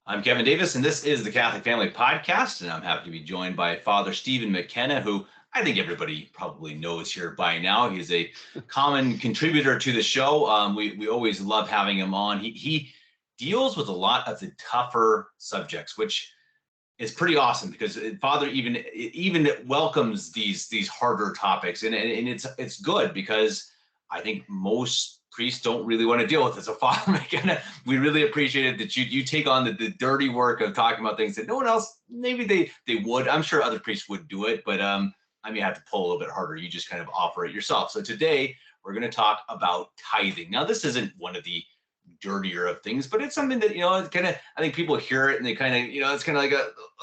I'm Kevin Davis, and this is the Catholic Family Podcast, and I'm happy to be joined by Father Stephen McKenna, who I think everybody probably knows here by now. He's a common contributor to the show. We always love having him on. He deals with a lot of the tougher subjects, which is pretty awesome because Father even welcomes these harder topics, and it's good because I think most priests don't really want to deal with it. So Father McKenna, we really appreciate it that you take on the dirty work of talking about things that no one else maybe they would. I'm sure other priests would do it, but I may have to pull a little bit harder. You just kind of offer it yourself. So today we're going to talk about tithing. Now this isn't one of the dirtier of things, but it's something that, it's kind of, I think people hear it and they kind of, it's kind of like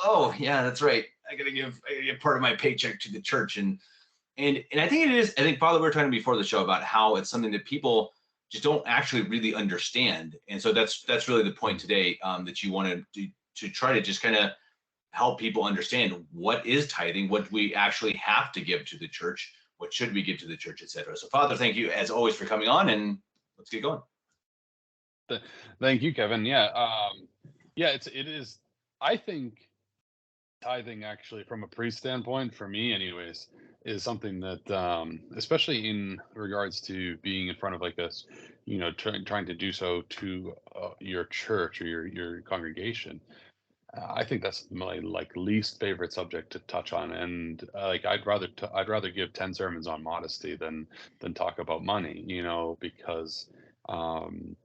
oh yeah, that's right. I gotta give part of my paycheck to the church. And I think it is, I think Father, we were talking before the show about how it's something that people just don't actually really understand. And so that's really the point today, that you wanted to try to just kind of help people understand what is tithing, what we actually have to give to the church, what should we give to the church, etc. So Father, thank you as always for coming on, and let's get going. Thank you, Kevin. Yeah, it is. I think tithing, actually, from a priest standpoint, for me, anyways, is something that, especially in regards to being in front of like us, trying to do so to your church or your congregation. I think that's my like least favorite subject to touch on, and like I'd rather give 10 sermons on modesty than talk about money, because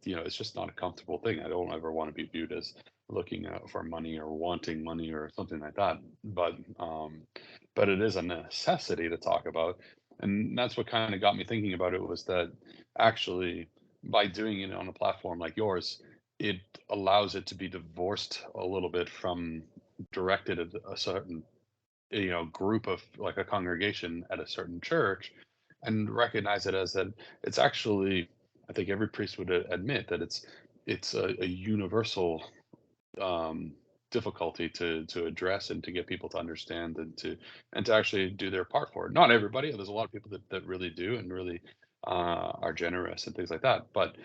it's just not a comfortable thing. I don't ever want to be viewed as looking for money or wanting money or something like that. But it is a necessity to talk about, and that's what kind of got me thinking about it, was that actually by doing it on a platform like yours, it allows it to be divorced a little bit from directed at a certain group of like a congregation at a certain church, and recognize it as that it's actually, I think every priest would admit that it's a universal um, difficulty to address and to get people to understand and to actually do their part for it. Not everybody. There's a lot of people that really do and really are generous and things like that. But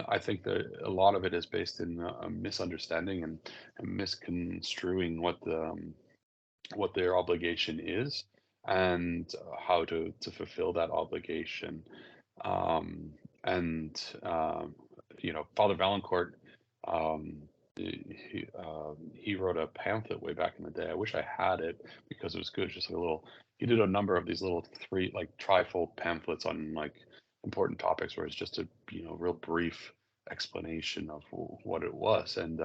I think that a lot of it is based in a misunderstanding and misconstruing what their obligation is, and how to fulfill that obligation. Um, and Father Valancourt, um, he wrote a pamphlet way back in the day. I wish I had it because it was good. Just like a little. He did a number of these little three like trifold pamphlets on like important topics, where it's just a real brief explanation of what it was. And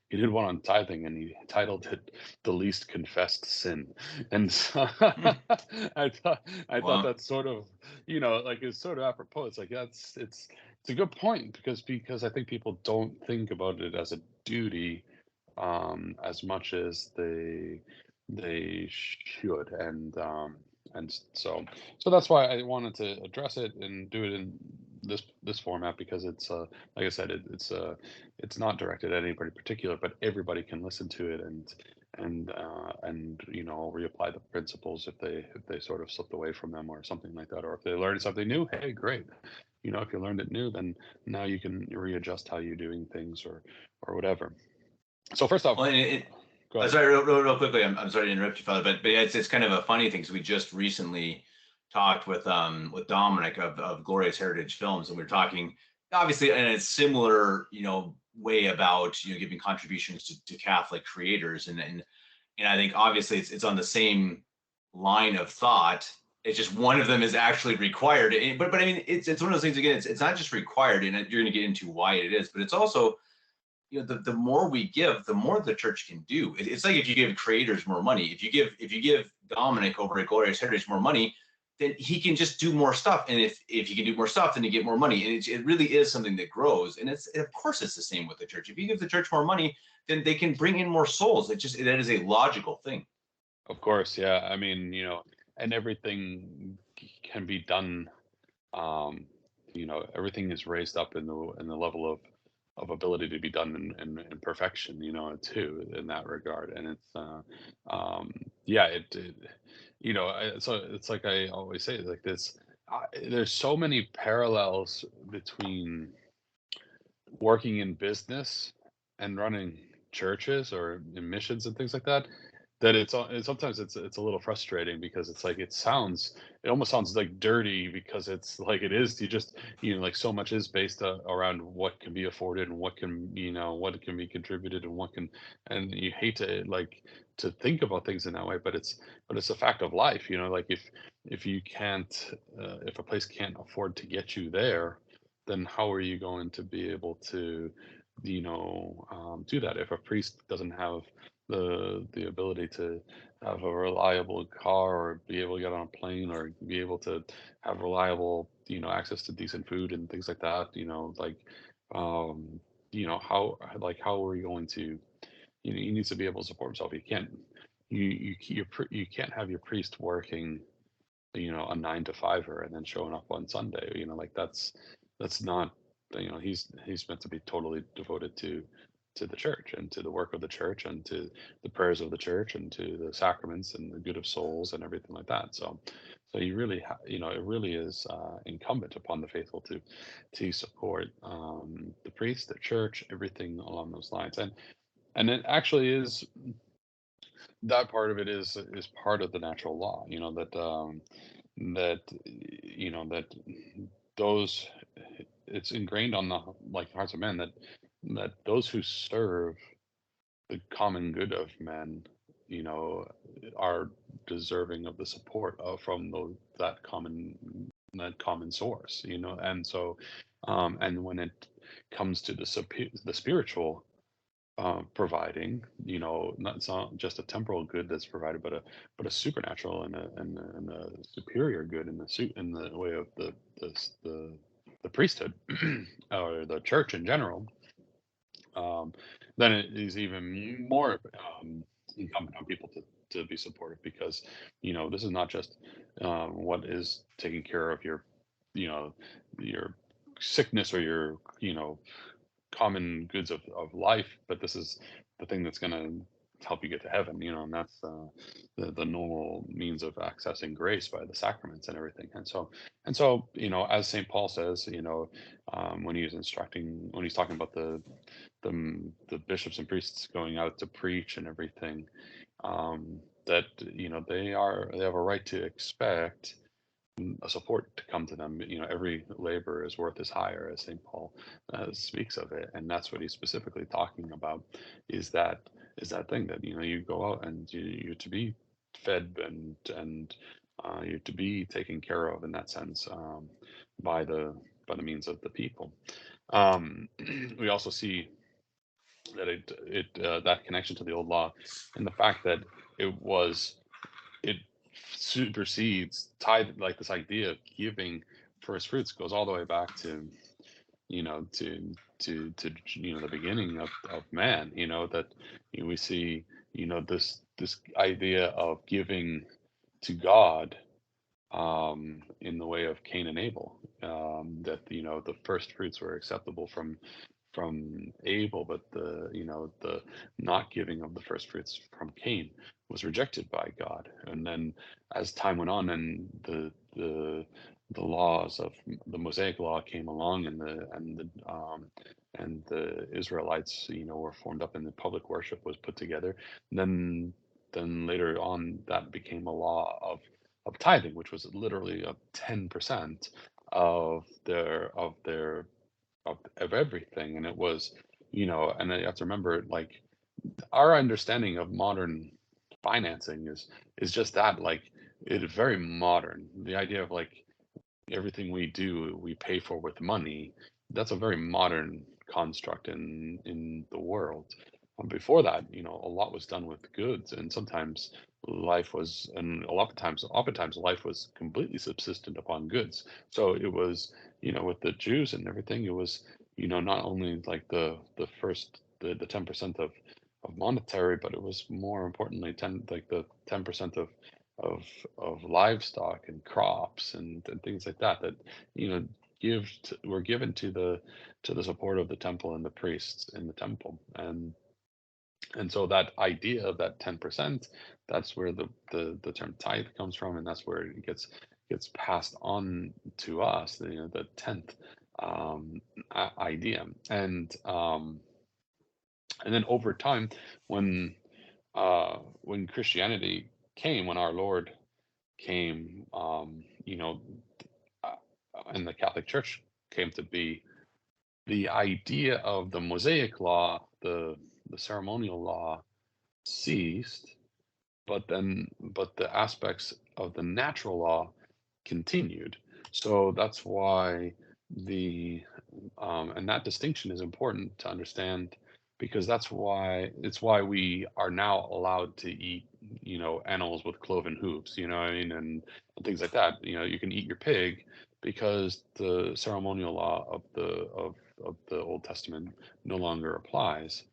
he did one on tithing, and he titled it "The Least Confessed Sin." And so I thought Well, that's sort of like it's sort of apropos. It's like it's a good point, because I think people don't think about it as a duty as much as they should. And so that's why I wanted to address it and do it in this format, because it's like I said, it's not directed at anybody particular, but everybody can listen to it and reapply the principles if they sort of slipped away from them or something like that, or if they learned something new. Hey, great. If you learned it new, then now you can readjust how you're doing things, or whatever. So first off, well, go ahead. sorry, real quickly. I'm sorry to interrupt you, Father, but it's kind of a funny thing because we just recently talked with Dominic of Glorious Heritage Films, and we are talking obviously in a similar way about giving contributions to Catholic creators, and I think obviously it's on the same line of thought. It's just one of them is actually required, but I mean it's one of those things. Again, it's not just required, and you're going to get into why it is, but it's also the more we give, the more the church can do. It's like if you give creators more money, if you give Dominic over at Glorious Heritage more money, then he can just do more stuff. And if he can do more stuff, then you get more money. And it really is something that grows. And it's of course it's the same with the church. If you give the church more money, then they can bring in more souls. That is a logical thing. Of course, yeah. I mean, and everything can be done. Um, everything is raised up in the level of ability to be done in perfection, too, in that regard. And it's yeah, so it's like I always say, like this. There's so many parallels between working in business and running churches or in missions and things like that, that sometimes it's a little frustrating because it's like it almost sounds like dirty because it's like it is, you just, like so much is based around what can be afforded and what can, what can be contributed and what can, and you hate to like to think about things in that way, but it's a fact of life, like if you can't, if a place can't afford to get you there, then how are you going to be able to, do that? If a priest doesn't have the ability to have a reliable car or be able to get on a plane or be able to have reliable, access to decent food and things like that, like, um, how are you going to, he needs to be able to support himself. He can't, you can't have your priest working, a 9 to 5 and then showing up on Sunday. Like that's not, he's meant to be totally devoted to the church and to the work of the church and to the prayers of the church and to the sacraments and the good of souls and everything like that. So you really, it really is incumbent upon the faithful to support the priest, the church, everything along those lines. And it actually is, that part of it is part of the natural law. That those, it's ingrained on the like hearts of men that those who serve the common good of men, you know, are deserving of the support of from that common source, and so, and when it comes to the spiritual providing, not, it's not just a temporal good that's provided, but a supernatural and a superior good in the way of the the priesthood or the church in general. um, then it is even more incumbent on people to be supportive because this is not just what is taking care of your, you know your sickness or your, common goods of life, but this is the thing that's going to help you get to heaven, and that's the normal means of accessing grace by the sacraments and everything. And so as St. Paul says, when when he's talking about the bishops and priests going out to preach and everything, that they have a right to expect a support to come to them. Every labor is worth his hire, as St. Paul speaks of it, and that's what he's specifically talking about. Is that thing that you go out and you're to be fed and you're to be taken care of in that sense, by the means of the people. We also see that that connection to the old law, and the fact that it supersedes tithe, like this idea of giving first fruits goes all the way back to you know to the beginning of man, that we see this idea of giving to God, in the way of Cain and Abel, that the first fruits were acceptable from Abel, but the not giving of the first fruits from Cain was rejected by God. And then as time went on and the laws of the Mosaic law came along, and the Israelites were formed up and the public worship was put together, then later on that became a law of tithing, which was literally a 10% of everything. And it was, and then you have to remember, like, our understanding of modern financing is just that, like, it is very modern. The idea of, like, everything we do we pay for with money, that's a very modern construct in the world. Before that, a lot was done with goods, and sometimes life was, and a lot of times, oftentimes life was completely subsistent upon goods. So it was, with the Jews and everything, it was, not only like the first the 10% of monetary, but it was more importantly the 10% of of livestock and crops and things like that, that you know were given to the support of the temple and the priests in the temple. And so that idea of that 10%, that's where the term tithe comes from, and that's where it gets passed on to us, the tenth idea. And And then over time, when Christianity came, when our Lord came, uh, and the Catholic Church came to be, the idea of the Mosaic law, the ceremonial law, ceased, but the aspects of the natural law continued. So that's why the and that distinction is important to understand, because it's why we are now allowed to eat, animals with cloven hooves, you know what I mean, and things like that. You can eat your pig because the ceremonial law of the Old Testament no longer applies.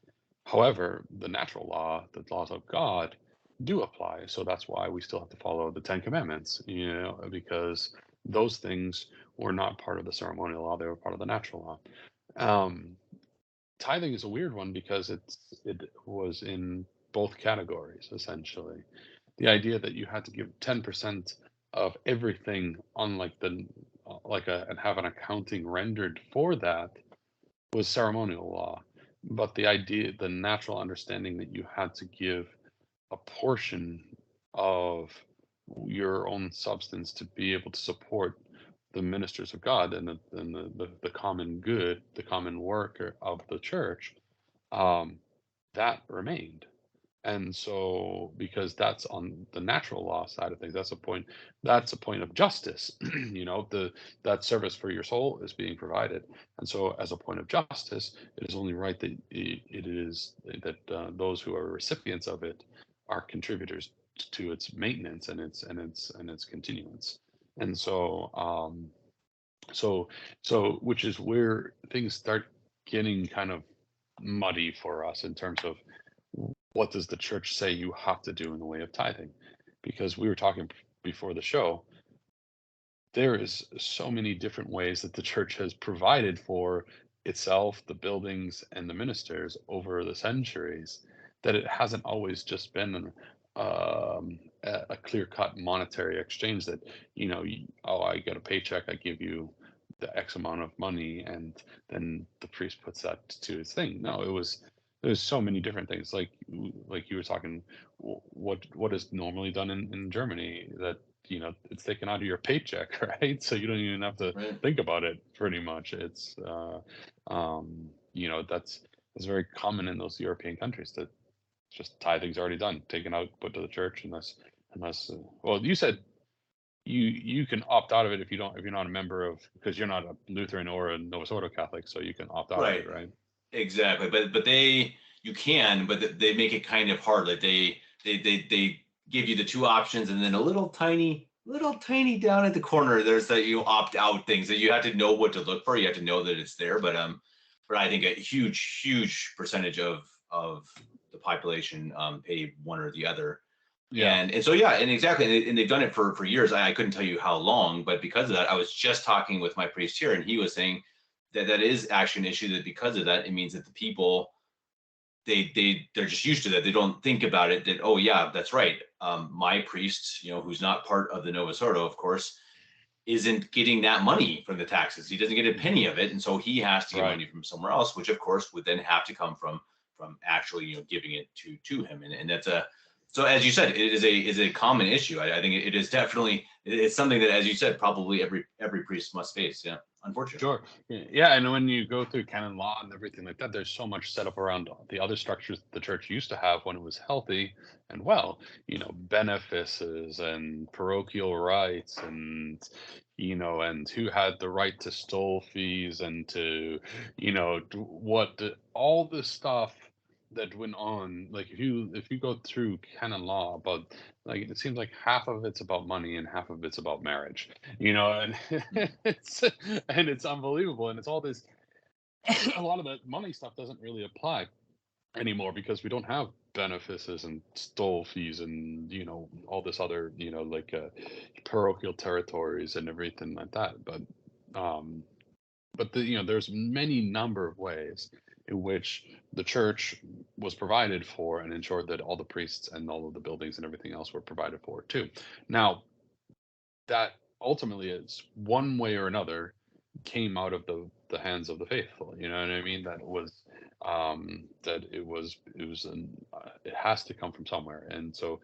However, the natural law, the laws of God, do apply. So that's why we still have to follow the Ten Commandments, because those things were not part of the ceremonial law; they were part of the natural law. Um, Tithing is a weird one because it was in both categories essentially. The idea that you had to give 10% of everything on like and have an accounting rendered for that was ceremonial law. But the natural understanding that you had to give a portion of your own substance to be able to support the ministers of God and the common good, the common work of the church, um, that remained. And so, because that's on the natural law side of things, that's a point of justice. That service for your soul is being provided. And so, as a point of justice, it is only right that those who are recipients of it are contributors to its maintenance and its continuance. And so which is where things start getting kind of muddy for us in terms of what does the church say you have to do in the way of tithing? Because we were talking before the show, there is so many different ways that the church has provided for itself, the buildings, and the ministers over the centuries, that it hasn't always just been a clear-cut monetary exchange that, I get a paycheck, I give you the X amount of money, and then the priest puts that to his thing. No, there's so many different things. Like you were talking, what is normally done in Germany, that it's taken out of your paycheck, right? So you don't even have to Right. think about it pretty much. It's that's very common in those European countries, that just tithing's already done, taken out, put to the church, unless well, you said you can opt out of it if you're not a member of, because you're not a Lutheran or a Novus Ordo Catholic, so you can opt out of Right. it, right? Exactly. But you can, but they make it kind of hard. Like they give you the two options, and then a little tiny down at the corner, there's that you opt out things that you have to know what to look for. You have to know that it's there. But I think a huge percentage of the population pay one or the other. Yeah. And so yeah, and exactly, and they've done it for years. I couldn't tell you how long, but because of that, I was just talking with my priest here, and he was saying that is actually an issue, that because of that, it means that the people, they're just used to that. They don't think about it, that, oh yeah, that's right. My priest, who's not part of the Novus Ordo, of course, isn't getting that money from the taxes. He doesn't get a penny of it, and so he has to get Right. money from somewhere else, which of course would then have to come from actually giving it to him. And that's a, so as you said, it is a common issue. I think it is definitely, it's something that, as you said, probably every priest must face. Yeah, unfortunately. Sure. Yeah, and when you go through canon law and everything like that, there's so much set up around the other structures the church used to have when it was healthy and well, benefices and parochial rights, and who had the right to stole fees, and to, all this stuff that went on. Like if you go through canon law, about, like, it seems like half of it's about money and half of it's about marriage, and Mm. it's unbelievable, and it's all this. A lot of the money stuff doesn't really apply anymore because we don't have benefices and stole fees and all this other, like parochial territories and everything like that. Um there's many number of ways in which the church was provided for and ensured that all the priests and all of the buildings and everything else were provided for too. Now, that ultimately is one way or another came out of the the hands of the faithful. You know what I mean? That it has to come from somewhere. And so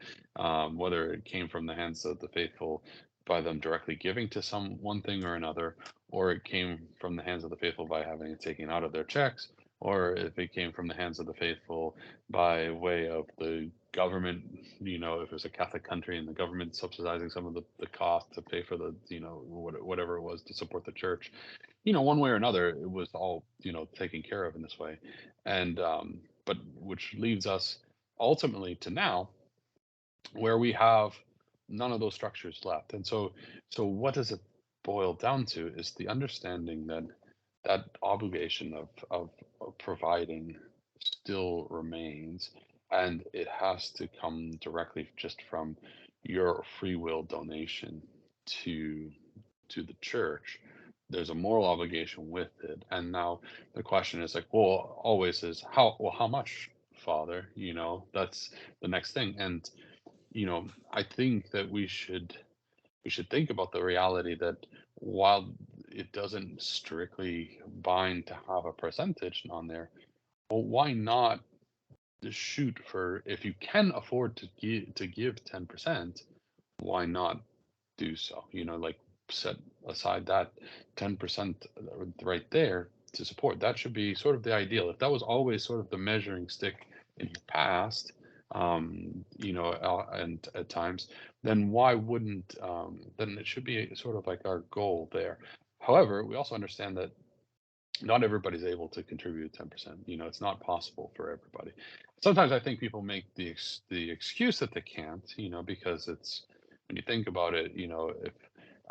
whether it came from the hands of the faithful by them directly giving to some one thing or another, or it came from the hands of the faithful by having it taken out of their checks, or if it came from the hands of the faithful by way of the government, if it was a Catholic country and the government subsidizing some of the cost to pay for the, whatever it was to support the church, one way or another, it was all, taken care of in this way. And, but which leads us ultimately to now where we have none of those structures left. And so what does it boil down to is the understanding that that obligation of providing still remains, and it has to come directly just from your free will donation to the church. There's a moral obligation with it. And now the question is like, well, always is how much, Father? That's the next thing. And I think that we should think about the reality that while it doesn't strictly bind to have a percentage on there, well, why not just shoot for, if you can afford to give 10%, why not do so? Like set aside that 10% right there to support. That should be sort of the ideal. If that was always sort of the measuring stick in your past, and at times, then why wouldn't, then it should be sort of like our goal there. However, we also understand that not everybody's able to contribute 10%. It's not possible for everybody. Sometimes I think people make the excuse that they can't, because it's, when you think about it,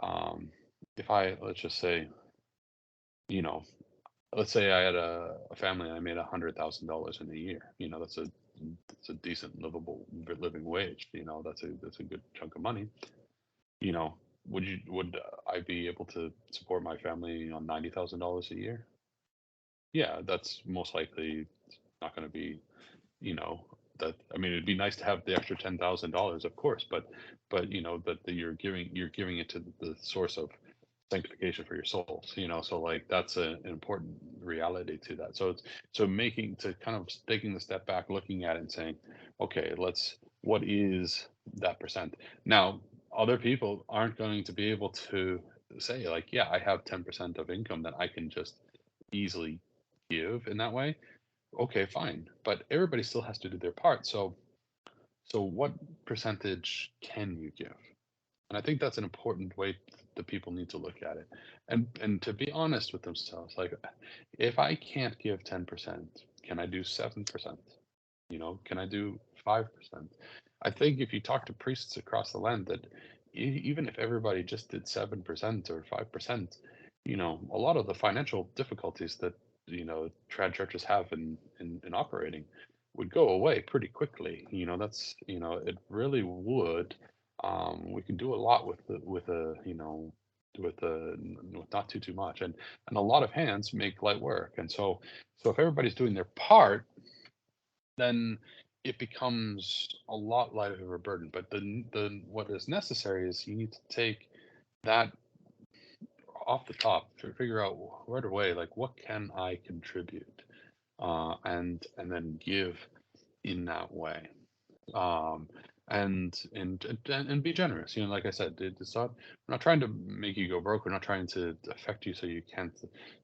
um, if I, let's just say, you know, let's say I had a family and I made $100,000 in a year. That's a decent living wage. That's a good chunk of money. You know, would I be able to support my family on $90,000 a year? Yeah, that's most likely not going to be, you know, that. I mean, it'd be nice to have the extra $10,000, of course, but that you're giving it to the source of sanctification for your souls. So like that's an important reality to that. So making to kind of taking the step back, looking at it and saying, okay, what is that percent? Now, other people aren't going to be able to say like, yeah, I have 10% of income that I can just easily give in that way. Okay, fine. But everybody still has to do their part. So what percentage can you give? And I think that's an important way that people need to look at it. And to be honest with themselves, like if I can't give 10%, can I do 7%? Can I do 5%? I think if you talk to priests across the land that even if everybody just did 7% or 5%, a lot of the financial difficulties that, trad churches have in operating would go away pretty quickly. It really would. We can do a lot with not too much, and a lot of hands make light work. And so if everybody's doing their part, then it becomes a lot lighter of a burden. But the what is necessary is you need to take that off the top to figure out right away, like what can I contribute, and then give in that way. um, and be generous. Like I said, it's not, we're not trying to make you go broke. We're not trying to affect you so you can't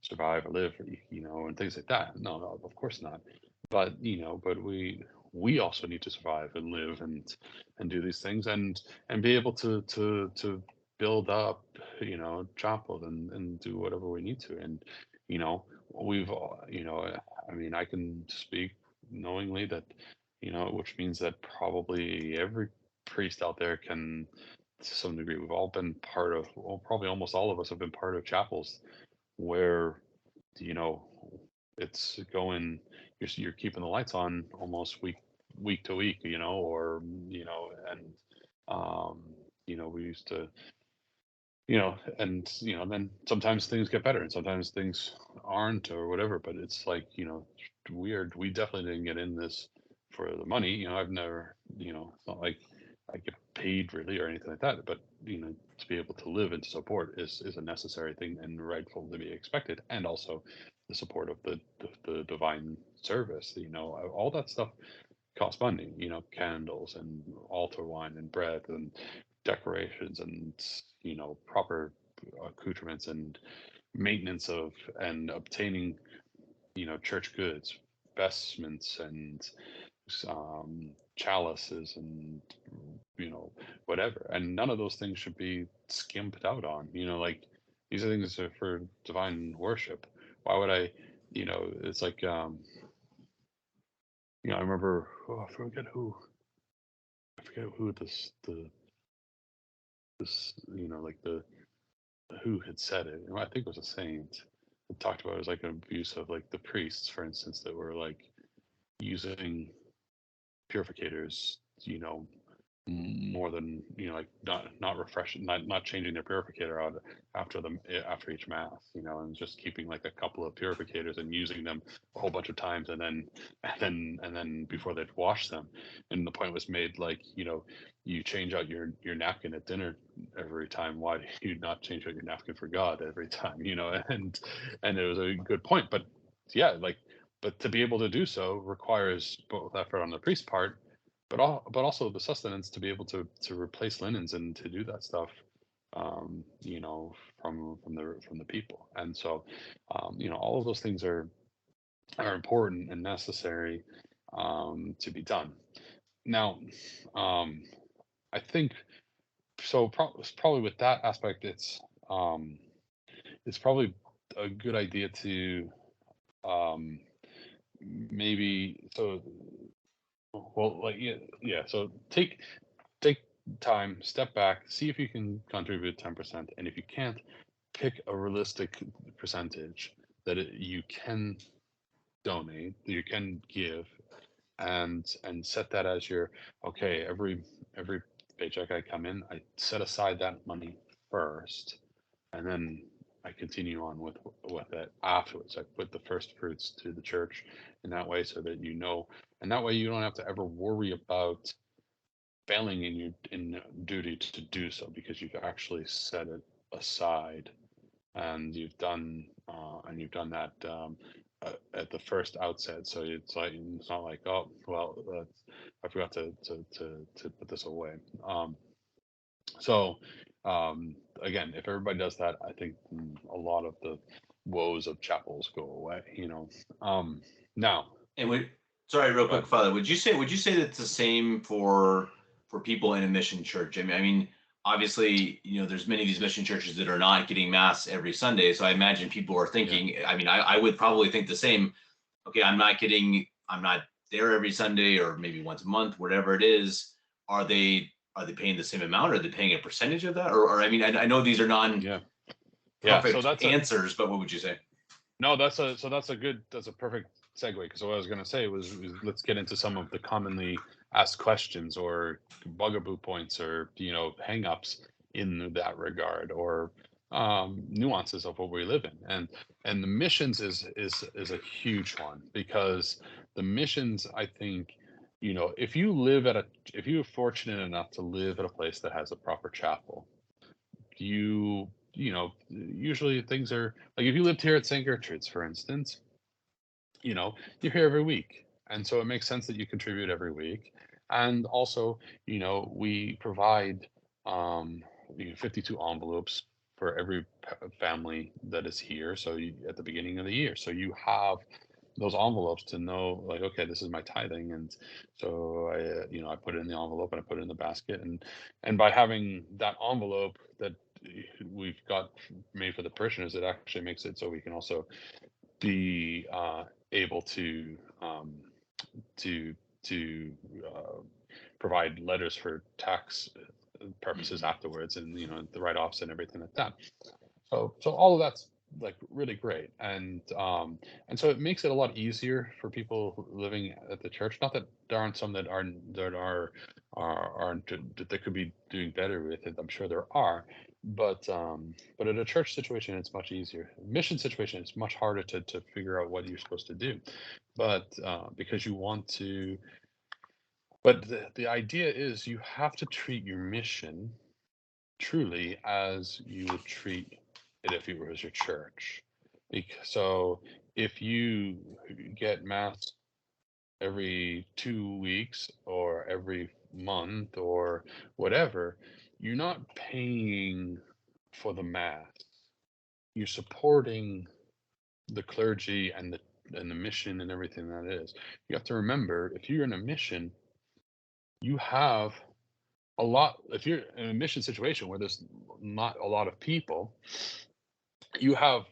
survive or live, and things like that. No, of course not. But we also need to survive and live and do these things and be able to build up, chapel and do whatever we need to. And you know, we've I mean, I can speak knowingly that which means that probably every priest out there can, to some degree, we've all been part of, well, probably almost all of us have been part of chapels where, you know, it's going, you're keeping the lights on almost week to week, or, and, um, we used to, and, then sometimes things get better and sometimes things aren't or whatever, but it's like, we definitely didn't get in this for the money. I've never, it's not like I get paid really or anything like that, but to be able to live and to support is a necessary thing and rightful to be expected, and also the support of the divine service. All that stuff costs money. Candles and altar wine and bread and decorations and proper accoutrements and maintenance of and obtaining church goods, vestments and chalices and whatever. And none of those things should be skimped out on. Like these are things that are for divine worship. Why would I? It's like I remember. Oh, I forget who. I forget who this like the who had said it. I think it was a saint that talked about it as like an abuse of like the priests, for instance, that were like using purificators, more than like not refreshing, not changing their purificator out after each mass, and just keeping like a couple of purificators and using them a whole bunch of times, and then before they'd wash them. And the point was made, like, you change out your napkin at dinner every time. Why do you not change out your napkin for God every time? And it was a good point. But yeah, like, but to be able to do so requires both effort on the priest's part, but also the sustenance to be able to replace linens and to do that stuff, from the people. And so, all of those things are important and necessary, to be done. Now, I think so. Probably with that aspect, it's probably a good idea to, maybe so. Well, like, yeah. So take time, step back, see if you can contribute 10%, and if you can't, pick a realistic percentage that you can donate, that you can give, and set that as your, okay. Every paycheck I come in, I set aside that money first, and then I continue on with it afterwards. I put the first fruits to the church in that way, so that and that way you don't have to ever worry about failing in your duty to do so, because you've actually set it aside, and you've done that, at the first outset. So it's not like, oh well, I forgot to put this away. So again, if everybody does that, I think a lot of the woes of chapels go away. Now. And sorry, real quick, But Father, would you say that it's the same for people in a mission church? I mean, obviously, there's many of these mission churches that are not getting mass every Sunday. So I imagine people are yeah, thinking, I mean, I would probably think the same. Okay, I'm not there every Sunday, or maybe once a month, whatever it is. Are they paying the same amount? Are they paying a percentage of that? Or I mean, I know these are yeah, yeah. So non-perfect that's answers, but what would you say? no, that's a perfect segue, because what I was going to say was, let's get into some of the commonly asked questions or bugaboo points, or hangups in that regard, or nuances of what we live in. And the missions is a huge one, because the missions, I think, if you're fortunate enough to live at a place that has a proper chapel, usually things are like, if you lived here at St. Gertrude's, for instance, you're here every week. And so it makes sense that you contribute every week. And also, we provide, 52 envelopes for every family that is here. So at the beginning of the year, so you have those envelopes to know, like, okay, this is my tithing. And so I put it in the envelope, and I put it in the basket. And by having that envelope that we've got made for the parishioners, it actually makes it so we can also be able to uh, provide letters for tax purposes Mhm. afterwards, and the write-offs and everything like that. So all of that's like really great, and so it makes it a lot easier for people living at the church. Not that there aren't some aren't that could be doing better with it. I'm sure there are, but in a church situation, it's much easier. Mission situation, it's much harder to figure out what you're supposed to do, but because you want to But the idea is you have to treat your mission truly as you would treat it if it was your church. So if you get mass every 2 weeks or every month or whatever, you're not paying for the mass. You're supporting the clergy and the mission and everything that is. You have to remember, if you're in a mission, you have a lot. If you're in a mission situation where there's not a lot of people, you have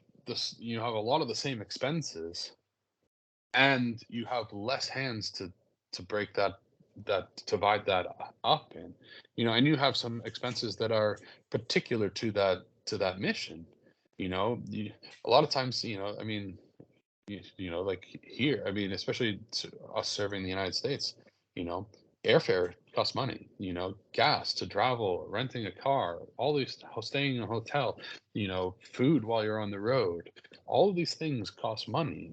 you have a lot of the same expenses, and you have less hands to break that divide that up in, and you have some expenses that are particular to that mission. A lot of times, I mean, like here, I mean, especially to us serving the United States, you know, airfare costs money, gas to travel, renting a car, all these, staying in a hotel, food while you're on the road, all of these things cost money,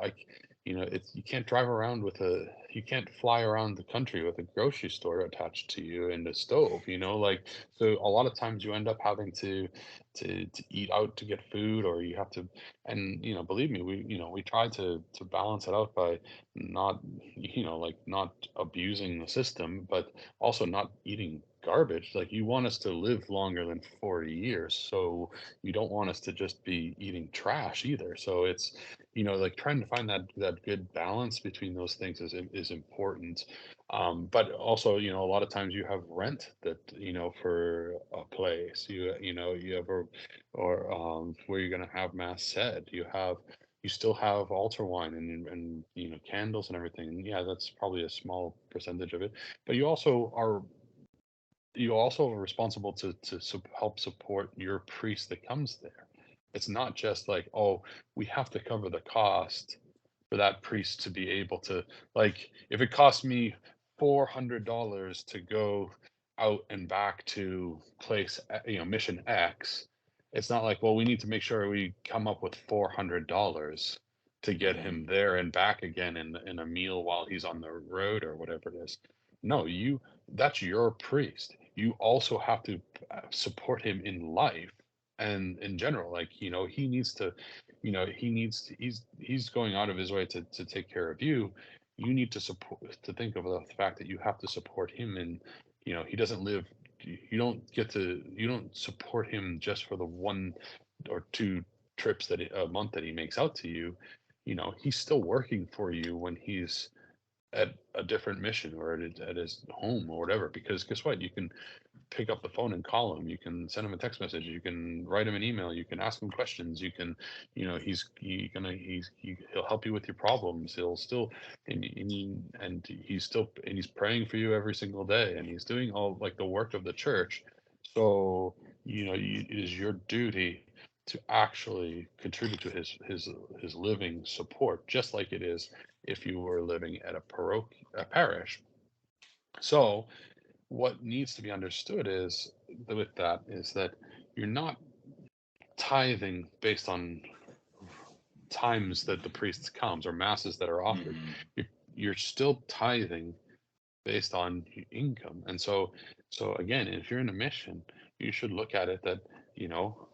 like, it's, you can't drive around you can't fly around the country with a grocery store attached to you and a stove, like, so a lot of times you end up having to eat out to get food, or you have to, and believe me, we try to balance it out by not, like, not abusing the system, but also not eating garbage. Like, you want us to live longer than 40 years, so you don't want us to just be eating trash either. So it's, like, trying to find that good balance between those things is important. But also, a lot of times you have rent that, for a place, you have a, or where you're going to have mass said, you still have altar wine and candles and everything. And yeah, that's probably a small percentage of it, but you also are responsible to help support your priest that comes there. It's not just like, oh, we have to cover the cost for that priest to be able to, like, if it costs me $400 to go out and back to mission X, it's not like, well, we need to make sure we come up with $400 to get him Mhm. there and back again in a meal while he's on the road or whatever it is. No, that's your priest. You also have to support him in life and in general. Like, he needs to, he's going out of his way to take care of you. You need to think of the fact that you have to support him, and he doesn't live, you don't support him just for the 1 or 2 trips a month that he makes out to you. He's still working for you when he's at a different mission or at his home or whatever, because guess what, you can pick up the phone and call him. You can send him a text message. You can write him an email. You can ask him questions. You can, he'll help you with your problems. He'll still, and he's praying for you every single day, and he's doing all, like, the work of the church. So, it is your duty to actually contribute to his living support, just like it is if you were living at a parish. So, what needs to be understood is with that is that you're not tithing based on times that the priest comes or masses that are offered. Mhm. You're still tithing based on income. And so again, if you're in a mission, you should look at it that, you know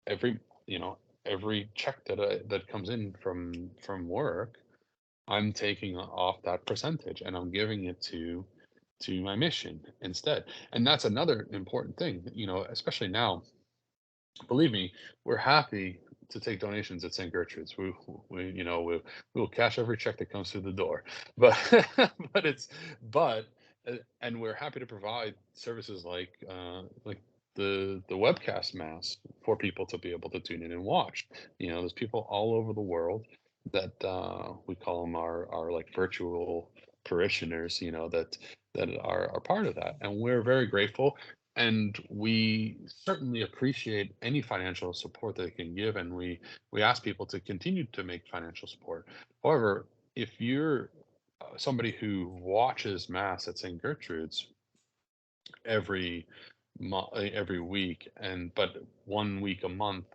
every you know every check that comes in from work, I'm taking off that percentage and I'm giving it to my mission instead. And that's another important thing, especially now. Believe me, we're happy to take donations at St. Gertrude's. We'll cash every check that comes through the door. But but it's but and we're happy to provide services like the webcast mass for people to be able to tune in and watch. There's people all over the world that we call them our like virtual parishioners, that are part of that, and we're very grateful, and we certainly appreciate any financial support they can give, and we ask people to continue to make financial support. However, if you're somebody who watches mass at St. Gertrude's every every week, but 1 week a month,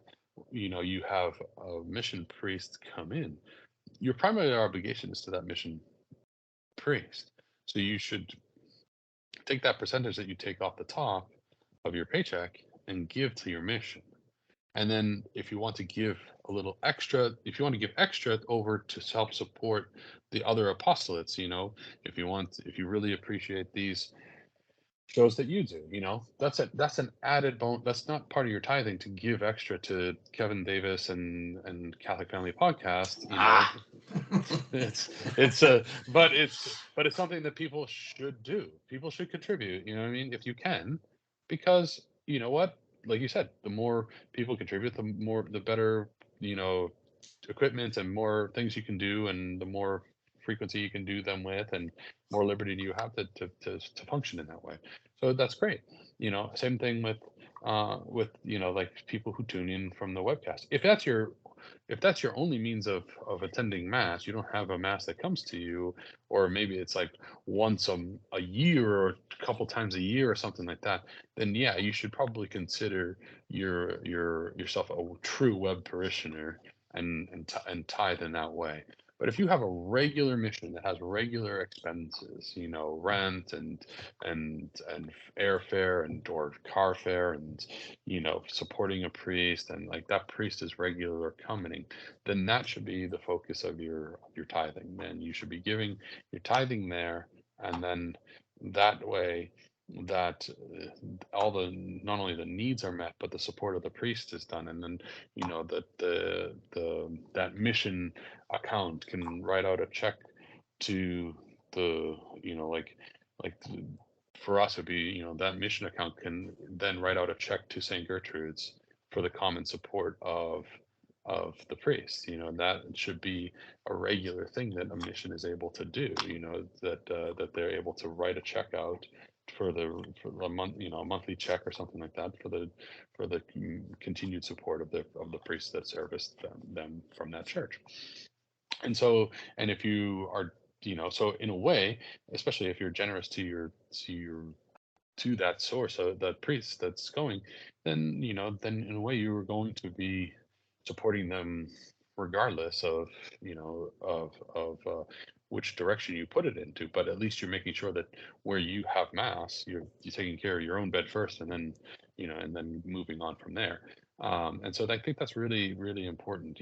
you have a mission priest come in, your primary obligation is to that mission priest. So you should take that percentage that you take off the top of your paycheck and give to your mission. And then if you want to give a little extra, if you want to give extra over to help support the other apostolates, if you really appreciate these shows that you do, that's an added bone. That's not part of your tithing to give extra to Kevin Davis and Catholic Family Podcast. It's but it's something that people should do. People should contribute. What I mean, if you can, because you know what, like you said, the more people contribute, the better, equipment and more things you can do, and the more frequency you can do them with, and more liberty do you have to function in that way. So that's great. Same thing with like people who tune in from the webcast. If that's your only means of attending mass, you don't have a mass that comes to you, or maybe it's like once a year or a couple times a year or something like that, then yeah, you should probably consider yourself a true web parishioner and tithe in that way. But if you have a regular mission that has regular expenses, rent and airfare and or car fare, and supporting a priest, and like that priest is regular coming, then that should be the focus of your tithing. Then you should be giving your tithing there, and then that way that all the not only the needs are met, but the support of the priest is done. And then that that mission account can write out a check to the for us it'd be, that mission account can then write out a check to St. Gertrude's for the common support of the priest. That should be a regular thing that a mission is able to do. That they're able to write a check out for a month, a monthly check or something like that, for the continued support of the priests that serviced them from that church. And if you are, so in a way, especially if you're generous to that source, that priest that's going, then then in a way you are going to be supporting them regardless of which direction you put it into. But at least you're making sure that where you have mass, you're taking care of your own bed first, and then and then moving on from there. And so I think that's really, really important.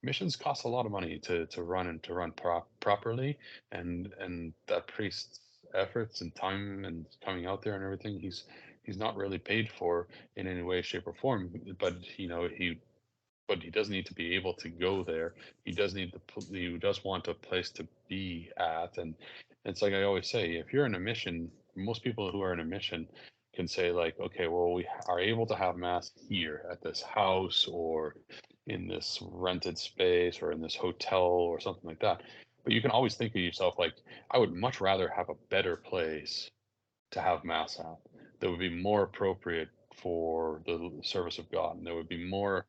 Missions cost a lot of money to run and to run properly, and that priest's efforts and time and coming out there and everything, he's not really paid for in any way, shape, or form. But he does need to be able to go there. He does want a place to be at. And it's like I always say, if you're in a mission, most people who are in a mission can say like, okay, well, we are able to have mass here at this house, or in this rented space, or in this hotel, or something like that. But you can always think of yourself like, I would much rather have a better place to have mass at, that would be more appropriate for the service of God, and that would be more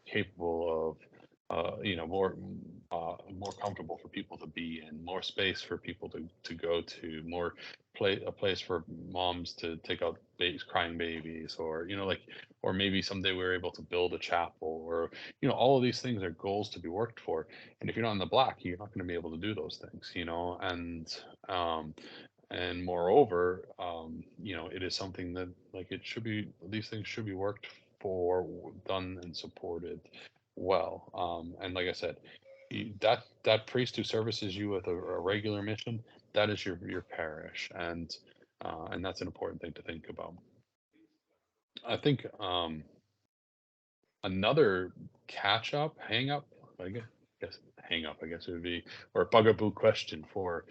capable of more comfortable for people to be in, more space for people to go to, a place for moms to take out crying babies, or or maybe someday we're able to build a chapel, or all of these things are goals to be worked for. And if you're not in the black, you're not going to be able to do those things. And moreover, it is something that these things should be worked for, done, and supported well. And like I said, that priest who services you with a regular mission, that is your parish, and that's an important thing to think about. I think another hang up, I guess it would be, or bugaboo question for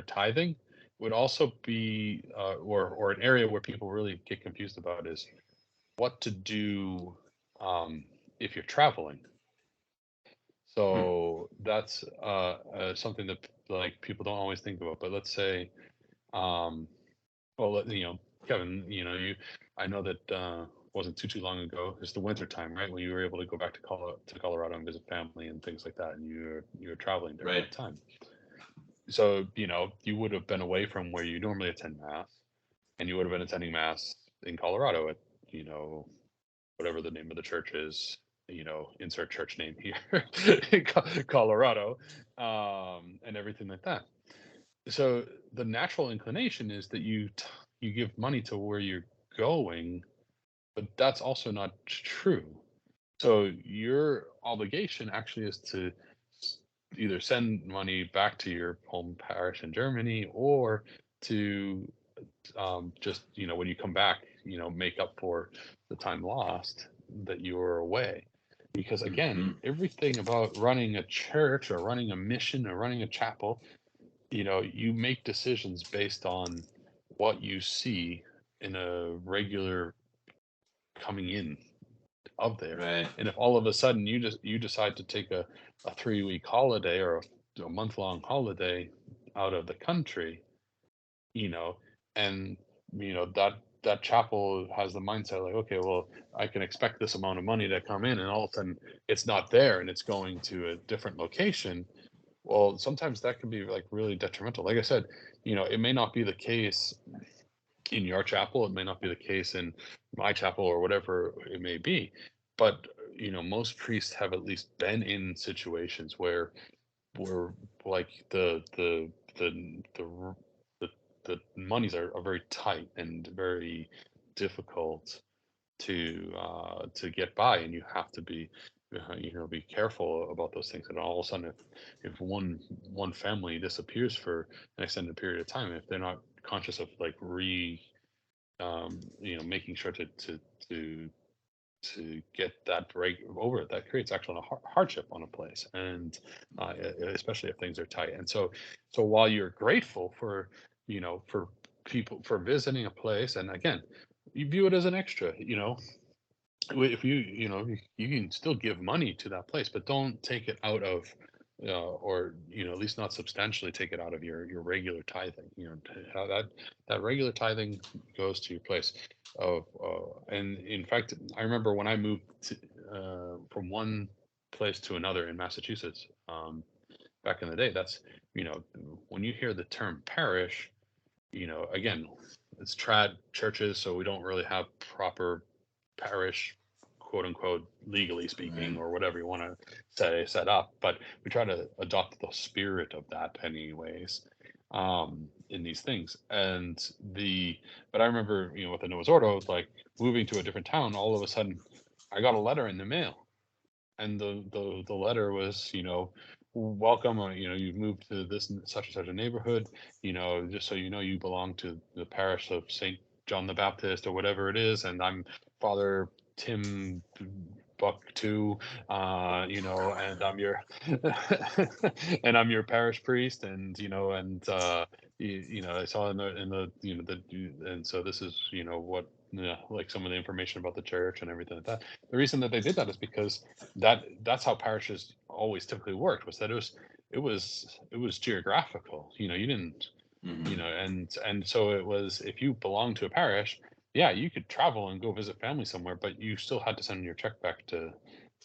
tithing would also be, or an area where people really get confused about, is what to do if you're traveling. So that's something that like people don't always think about. But let's say, well, Kevin, I know that wasn't too long ago. It's the winter time, right, when you were able to go back to Colorado and visit family and things like that, and you were traveling during that time. So you would have been away from where you normally attend mass, and you would have been attending mass in Colorado at whatever the name of the church is. Insert church name here in Colorado, and everything like that. So the natural inclination is that you give money to where you're going, but that's also not true. So your obligation actually is to either send money back to your home parish in Germany, or to just, when you come back, make up for the time lost that you were away. Because again, Hmm. everything about running a church or running a mission or running a chapel, you make decisions based on what you see in a regular coming in of there. Right. And if all of a sudden you decide to take a 3-week holiday or a month-long holiday out of the country, you know, and that chapel has the mindset like, okay, well, I can expect this amount of money to come in, and all of a sudden it's not there and it's going to a different location. Well, sometimes that can be like really detrimental. Like I said, it may not be the case in your chapel, it may not be the case in my chapel or whatever it may be, but most priests have at least been in situations where like the r- the the monies are very tight and very difficult to get by, and you have to be careful about those things. And all of a sudden, if one family disappears for an extended period of time, if they're not conscious of like making sure to get that break over it, that creates actual hardship on a place, and especially if things are tight. And so while you're grateful for people for visiting a place, and again, you view it as an extra, if you can still give money to that place, but don't take it out of or at least not substantially take it out of your regular tithing. How that regular tithing goes to your place of and in fact, I remember when I moved from one place to another in Massachusetts, back in the day. That's when you hear the term parish, again, it's trad churches, so we don't really have proper parish, quote unquote, legally speaking, Right. or whatever you want to set up. But we try to adopt the spirit of that anyways, in these things. But I remember, with the Noah's Ordo, like moving to a different town, all of a sudden I got a letter in the mail, and the letter was, welcome, you've moved to this such and such a neighborhood, just so you know, you belong to the parish of St. John the Baptist or whatever it is, and I'm Father Tim Buck too, and I'm your and I'm your parish priest, and I saw in the and so this is what, yeah, like some of the information about the church and everything like that. The reason that they did that is because that's how parishes always typically worked, was that it was geographical. You didn't, Hmm. and so it was, if you belonged to a parish, yeah, you could travel and go visit family somewhere, but you still had to send your check back to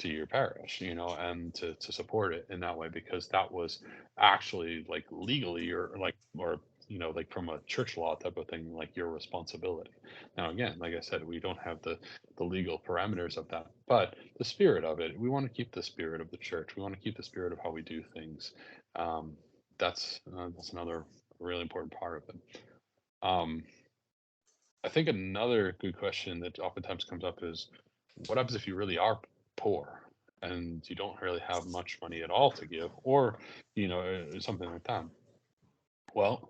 your parish, and to support it in that way, because that was actually like legally, or like from a church law type of thing, like your responsibility. Now again, like I said, we don't have the legal parameters of that, but the spirit of it, we want to keep the spirit of the church, we want to keep the spirit of how we do things. um, that's another really important part of it. um, I think another good question that oftentimes comes up is, what happens if you really are poor and you don't really have much money at all to give, or something like that? Well,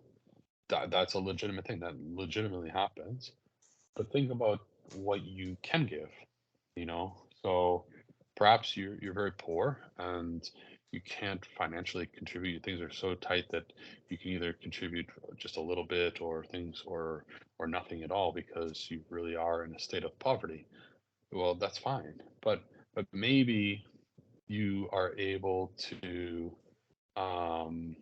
that's a legitimate thing that legitimately happens. But think about what you can give, so perhaps you're very poor and you can't financially contribute. Things are so tight that you can either contribute just a little bit, or things, or nothing at all, because you really are in a state of poverty. Well, that's fine, but maybe you are able to um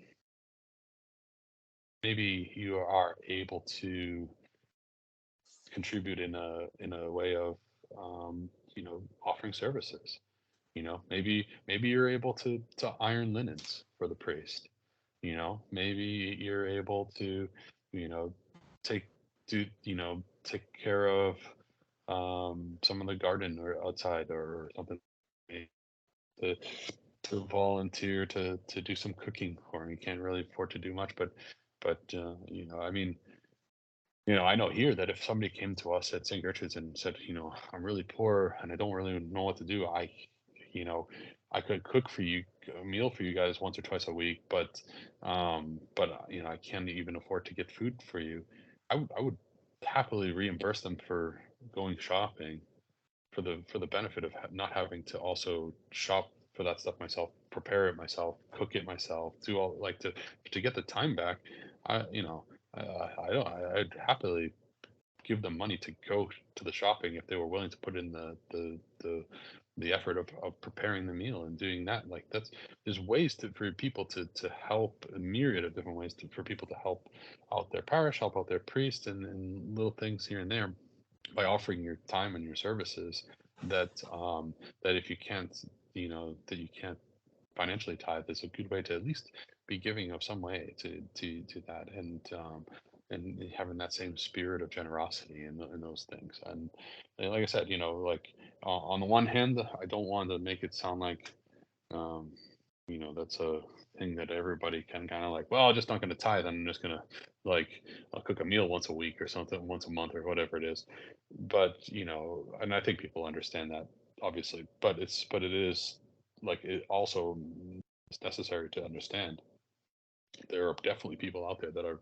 maybe you are able to contribute in a way of offering services. Maybe you're able to iron linens for the priest. Maybe you're able to you know take take care of some of the garden or outside or something, to volunteer to do some cooking for him. You can't really afford to do much, But I mean, I know here that if somebody came to us at St. Gertrude's and said, I'm really poor and I don't really know what to do, you know, I could cook for you a meal for you guys once or twice a week, but I can't even afford to get food for you. I would happily reimburse them for going shopping for the benefit of not having to also shop for that stuff myself, prepare it myself, cook it myself, do all like to get the time back. I you know I don't I'd happily give them money to go to the shopping if they were willing to put in the effort of preparing the meal and doing that. Like there's ways for people to help, a myriad of different ways for people to help out their parish, help out their priest, and little things here and there by offering your time and your services that if you can't that you can't financially tithe is a good way to at least be giving of some way to that, and having that same spirit of generosity in those things. And like I said, like on the one hand, I don't want to make it sound like um, that's a thing that everybody can kind of like, well, I'm just not going to tithe. I'm just going to like, I'll cook a meal once a week or something, once a month or whatever it is. But, and I think people understand that obviously, but it is like, it also is necessary to understand. There are definitely people out there that are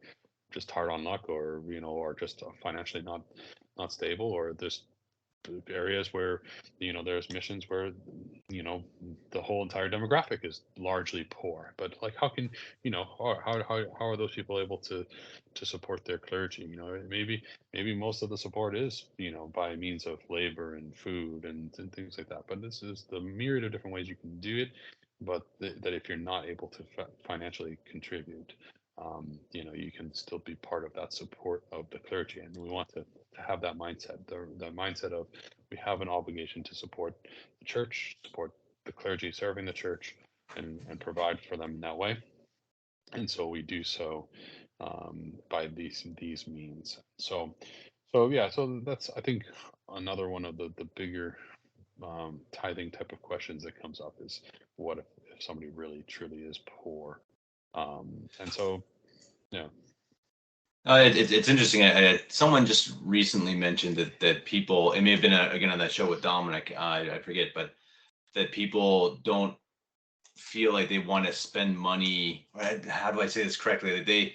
just hard on luck, or, or just financially not stable, or there's areas where there's missions where the whole entire demographic is largely poor, but like how can how are those people able to support their clergy? Maybe most of the support is by means of labor and food and things like that, but this is the myriad of different ways you can do it, but that if you're not able to financially contribute, you can still be part of that support of the clergy. And we want to have that mindset, the mindset of we have an obligation to support the church, support the clergy serving the church, and provide for them in that way. And so we do so by these means. So yeah, so that's, I think, another one of the bigger tithing type of questions that comes up is, what if somebody really truly is poor? And so yeah. It's interesting. Someone just recently mentioned that people, it may have been again on that show with Dominic, I forget, but that people don't feel like they want to spend money. How do I say this correctly? That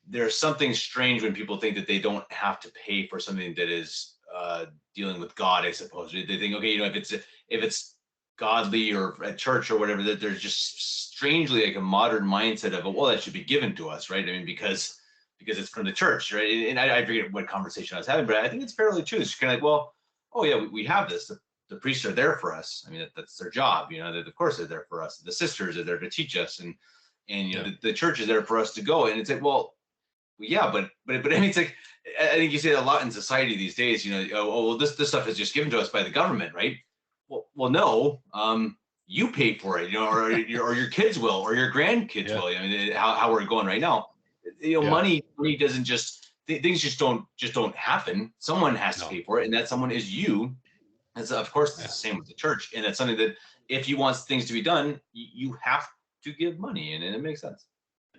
there's something strange when people think that they don't have to pay for something that is dealing with God, I suppose. They think, okay, if it's godly or at church or whatever, that there's just strangely like a modern mindset of, well, that should be given to us, right? I mean, because it's from the church, right? And I forget what conversation I was having, but I think it's fairly true. It's kind of like, well, oh yeah, we have this. The priests are there for us. I mean, that's their job. That of course they're there for us. The sisters are there to teach us, and Yeah. the church is there for us to go. And it's like, well, yeah, but I mean, it's like, I think you say that a lot in society these days. Well, this stuff is just given to us by the government, right? Well, no. You pay for it, or your kids will, or your grandkids Yeah. will. I mean, how we're going right now, Yeah. money doesn't just things just don't happen. Someone has to No. pay for it, and that someone is you. And so, of course, it's Yeah. the same with the church, and it's something that if you want things to be done, you have to give money, and it makes sense.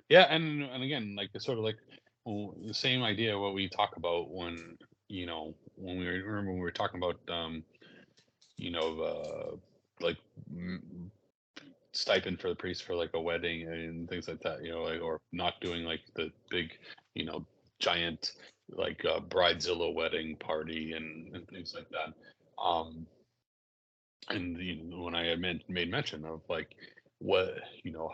Yeah, and again, like it's sort of like, well, the same idea what we talk about when we remember when we were talking about you know like stipend for the priest for like a wedding and things like that, like, or not doing like the big, you know, giant like bridezilla wedding party and things like that. Um, and when I had made mention of like what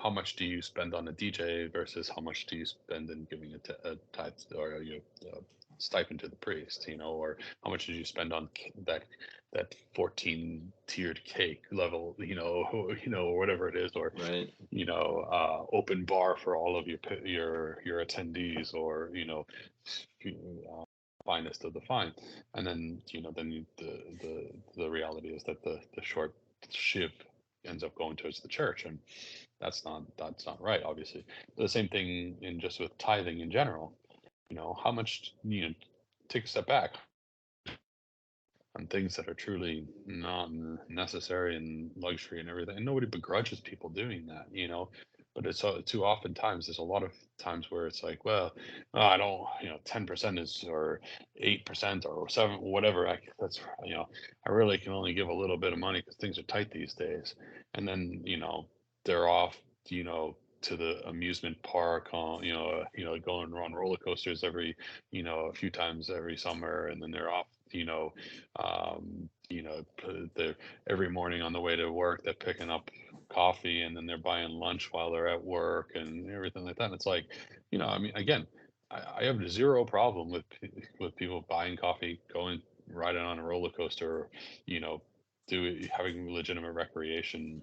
how much do you spend on a DJ versus how much do you spend in giving a tithe or stipend to the priest, or how much did you spend on that 14 tiered cake level, or whatever it is, or Right. open bar for all of your attendees, or uh, finest of the fine. And then the reality is that the short shiv ends up going towards the church, and that's not right, obviously. The same thing in just with tithing in general. How much, take a step back on things that are truly not necessary and luxury and everything, and nobody begrudges people doing that. but it's too often times there's a lot of times where it's like, well, I don't, 10% is, or 8% or 7, whatever. That's, I really can only give a little bit of money because things are tight these days. And then, they're off, to the amusement park, going on roller coasters every, a few times every summer, and then they're off, they're every morning on the way to work, they're picking up coffee, and then they're buying lunch while they're at work and everything like that. And it's like, I mean, again, I have zero problem with people buying coffee, going riding on a roller coaster, you know, having legitimate recreation,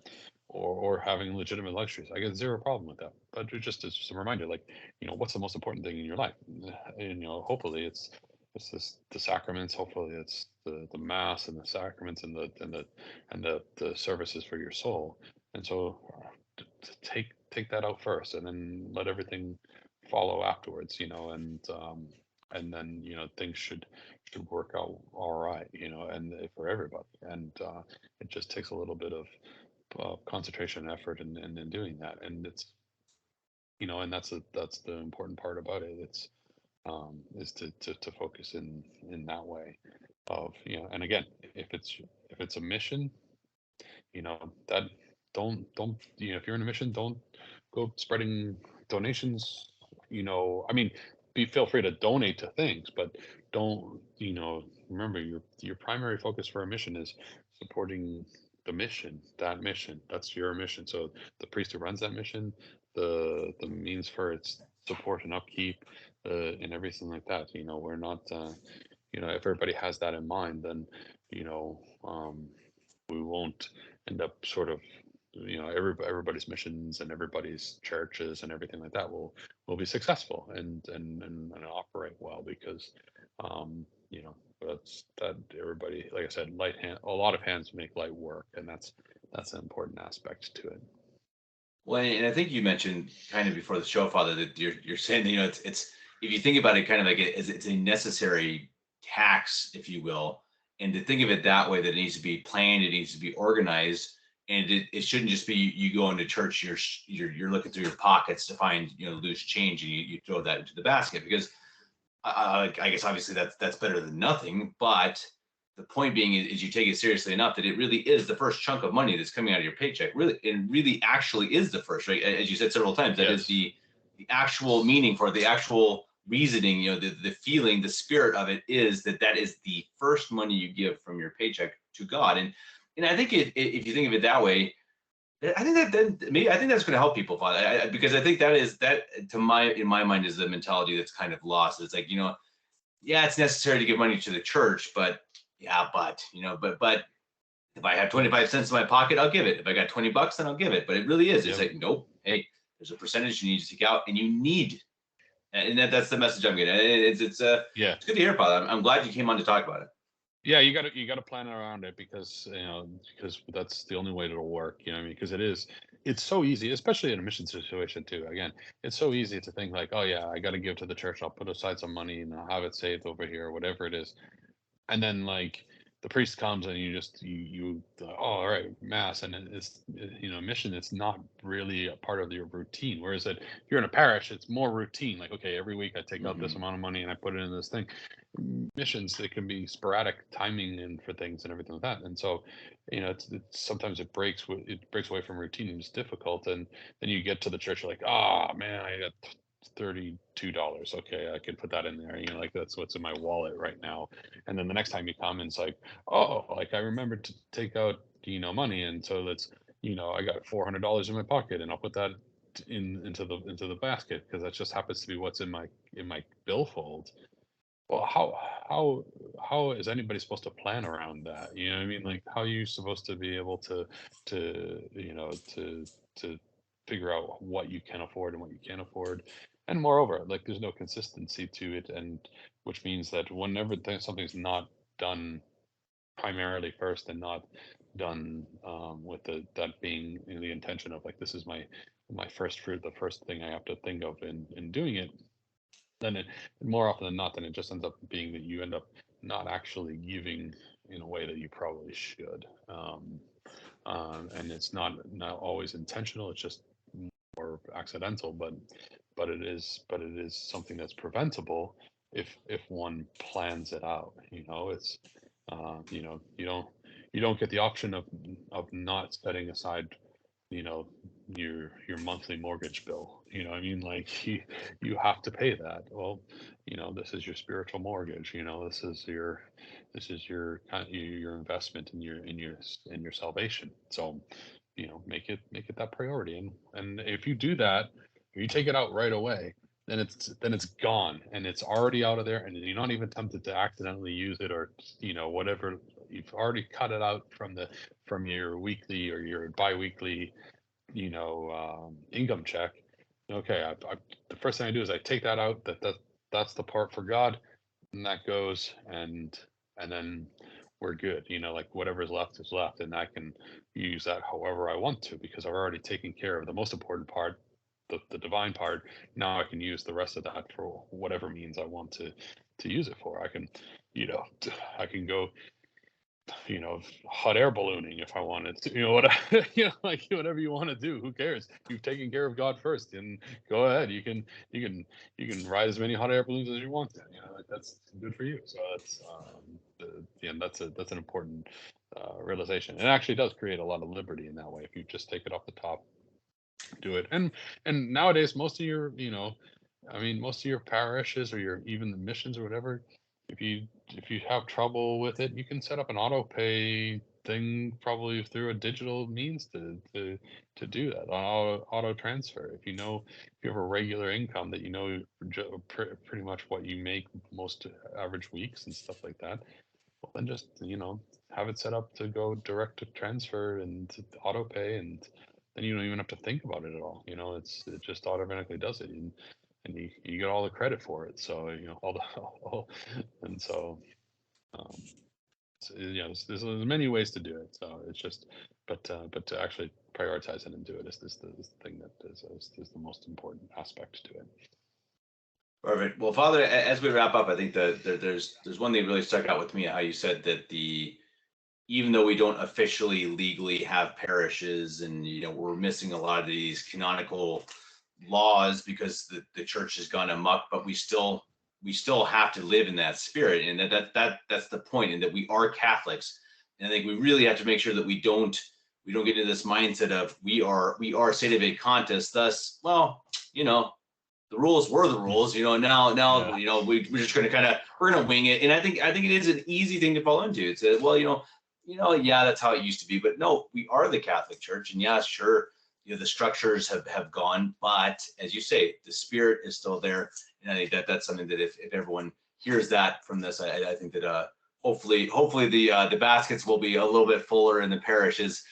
or having legitimate luxuries. I get zero problem with that. But it's just a reminder, like, what's the most important thing in your life? And hopefully it's the sacraments. Hopefully it's the mass and the sacraments, and the services for your soul. And so take that out first, and then let everything follow afterwards. And then things should work out all right. And for everybody. And it just takes a little bit of concentration and effort in doing that. And it's and that's the important part about it. It's is to focus in that way of, and again, if it's a mission, that don't if you're in a mission, don't go spreading donations. I mean, feel free to donate to things, but don't, remember, your primary focus for a mission is supporting the mission. That's your mission. So the priest who runs that mission, the means for its support and upkeep, and everything like that. We're not, if everybody has that in mind, then we won't end up sort of, everybody's missions and everybody's churches and everything like that will be successful and operate well, because that's that everybody, like I said, a lot of hands make light work, and that's an important aspect to it. Well, and I think you mentioned kind of before the show, Father, that you're saying that, it's if you think about it, kind of like it's a necessary tax, if you will, and to think of it that way, that it needs to be planned, it needs to be organized, and it shouldn't just be you go into church, you're looking through your pockets to find loose change, and you throw that into the basket, because I guess obviously that's better than nothing, but the point being is you take it seriously enough that it really is the first chunk of money that's coming out of your paycheck. Really, it really actually is the first, right? As you said several times, that is the actual meaning for the actual reasoning, the feeling, the spirit of it is that is the first money you give from your paycheck to God. And I think if you think of it that way, I think I think that's going to help people, Father, because I think that in my mind is the mentality that's kind of lost. It's like, yeah, it's necessary to give money to the church, but but if I have 25 cents in my pocket, I'll give it. If I got $20, then I'll give it. But it really is. It's like, nope. Hey, there's a percentage you need to take out, and you need, and that's the message I'm getting. It's good to hear, Father. I'm glad you came on to talk about it. Yeah, you got to plan around it, because that's the only way it'll work. Because it's so easy, especially in a mission situation too. Again, it's so easy to think like, oh yeah, I got to give to the church. I'll put aside some money and I'll have it saved over here, whatever it is. And then, like, the priest comes and oh, all right, mass, and it's mission. It's not really a part of your routine. Whereas if you're in a parish, it's more routine. Like, okay, every week I take out this amount of money and I put it in this thing. Missions, it can be sporadic timing and for things and everything like that. And so, it's sometimes it breaks away from routine, and it's difficult. And then you get to the church, you're like, oh man, I got $32. Okay, I can put that in there. Like, that's what's in my wallet right now. And then the next time you come, and it's like, oh, like, I remembered to take out money, and so let's I got $400 in my pocket, and I'll put that into the basket, because that just happens to be what's in my billfold. Well, how is anybody supposed to plan around that? You know what I mean? Like, how are you supposed to be able to to figure out what you can afford and what you can't afford? And moreover, like, there's no consistency to it, and which means that whenever something's not done primarily first, and not done with that being the intention of, like, this is my first fruit, the first thing I have to think of in doing it, then it, more often than not, then it just ends up being that you end up not actually giving in a way that you probably should. And it's not always intentional. It's just more or accidental, but it is something that's preventable if one plans it out. It's you don't get the option of not setting aside you know your monthly mortgage bill. What I mean? Like, you have to pay that. Well, this is your spiritual mortgage. This is your investment in your salvation. So make it that priority. And if you do that, if you take it out right away, then it's gone, and it's already out of there, and you're not even tempted to accidentally use it, or whatever. You've already cut it out from your weekly or your biweekly income check. Okay, the first thing I do is I take that out. That's the part for God, and that goes, and then we're good. Like, whatever's left is left, and I can use that however I want to, because I've already taken care of the most important part, the divine part. Now I can use the rest of that for whatever means I want to use it for. I can, I can go hot air ballooning if I wanted to, what like, whatever you want to do. Who cares? You've taken care of God first, and go ahead. You can ride as many hot air balloons as you want to. Like, that's good for you. So that's an important realization. It actually does create a lot of liberty in that way if you just take it off the top, do it. And nowadays, most of your most of your parishes, or even the missions or whatever, if you have trouble with it, you can set up an auto pay thing, probably through a digital means, to do that on auto transfer. If you have a regular income that pretty much what you make most average weeks and stuff like that, well, then just have it set up to go direct to transfer and to auto pay, and then you don't even have to think about it at all. It just automatically does it, and you get all the credit for it. So and so there's many ways to do it. So it's just, but to actually prioritize it and do it is the thing that is the most important aspect to it. Perfect. Well, Father, as we wrap up, I think that there's one thing that really stuck out with me, how you said that even though we don't officially legally have parishes, and we're missing a lot of these canonical laws because the church has gone amok, but we still have to live in that spirit, and that's the point, and that we are Catholics. And I think we really have to make sure that we don't get into this mindset of we are sede vacantes, thus, well, the rules were the rules, now Yeah. we're just going to we're going to wing it. And I think it is an easy thing to fall into. It's well, yeah, that's how it used to be, but no, we are the Catholic Church, and yeah, sure, the structures have gone, but as you say, the spirit is still there. And I think that's something that if everyone hears that from this, I think that hopefully the baskets will be a little bit fuller in the parishes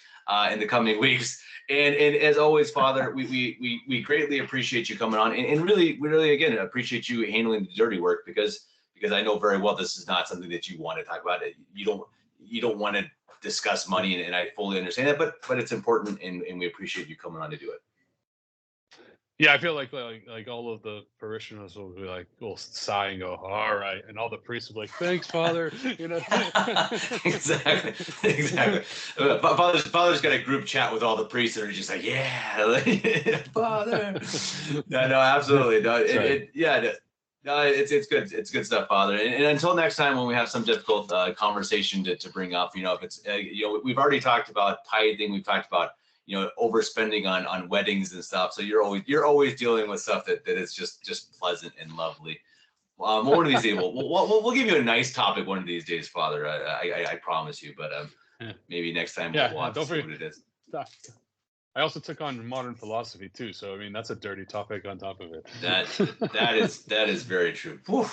in the coming weeks. And as always, Father, we greatly appreciate you coming on, and we really again appreciate you handling the dirty work, because I know very well this is not something that you want to talk about. You don't want to discuss money, and I fully understand that, but it's important, and we appreciate you coming on to do it. Yeah, I feel like all of the parishioners will be like, will sigh and go, all right, and all the priests will be like, thanks, Father. Exactly. Father's got a group chat with all the priests that are just like, yeah, Father. No, absolutely, no, it's good. It's good stuff, Father. And until next time, when we have some difficult conversation to bring up, if it's we've already talked about tithing, we've talked about overspending on weddings and stuff. So you're always dealing with stuff that is just pleasant and lovely. One of these days, we'll give you a nice topic one of these days, Father. I promise you. But maybe next time we'll have to see what it is. I also took on modern philosophy too, so I mean that's a dirty topic on top of it. That is very true. Whew.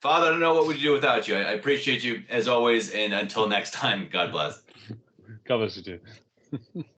Father, I don't know what we'd do without you. I appreciate you as always, and until next time, God bless. God bless you too.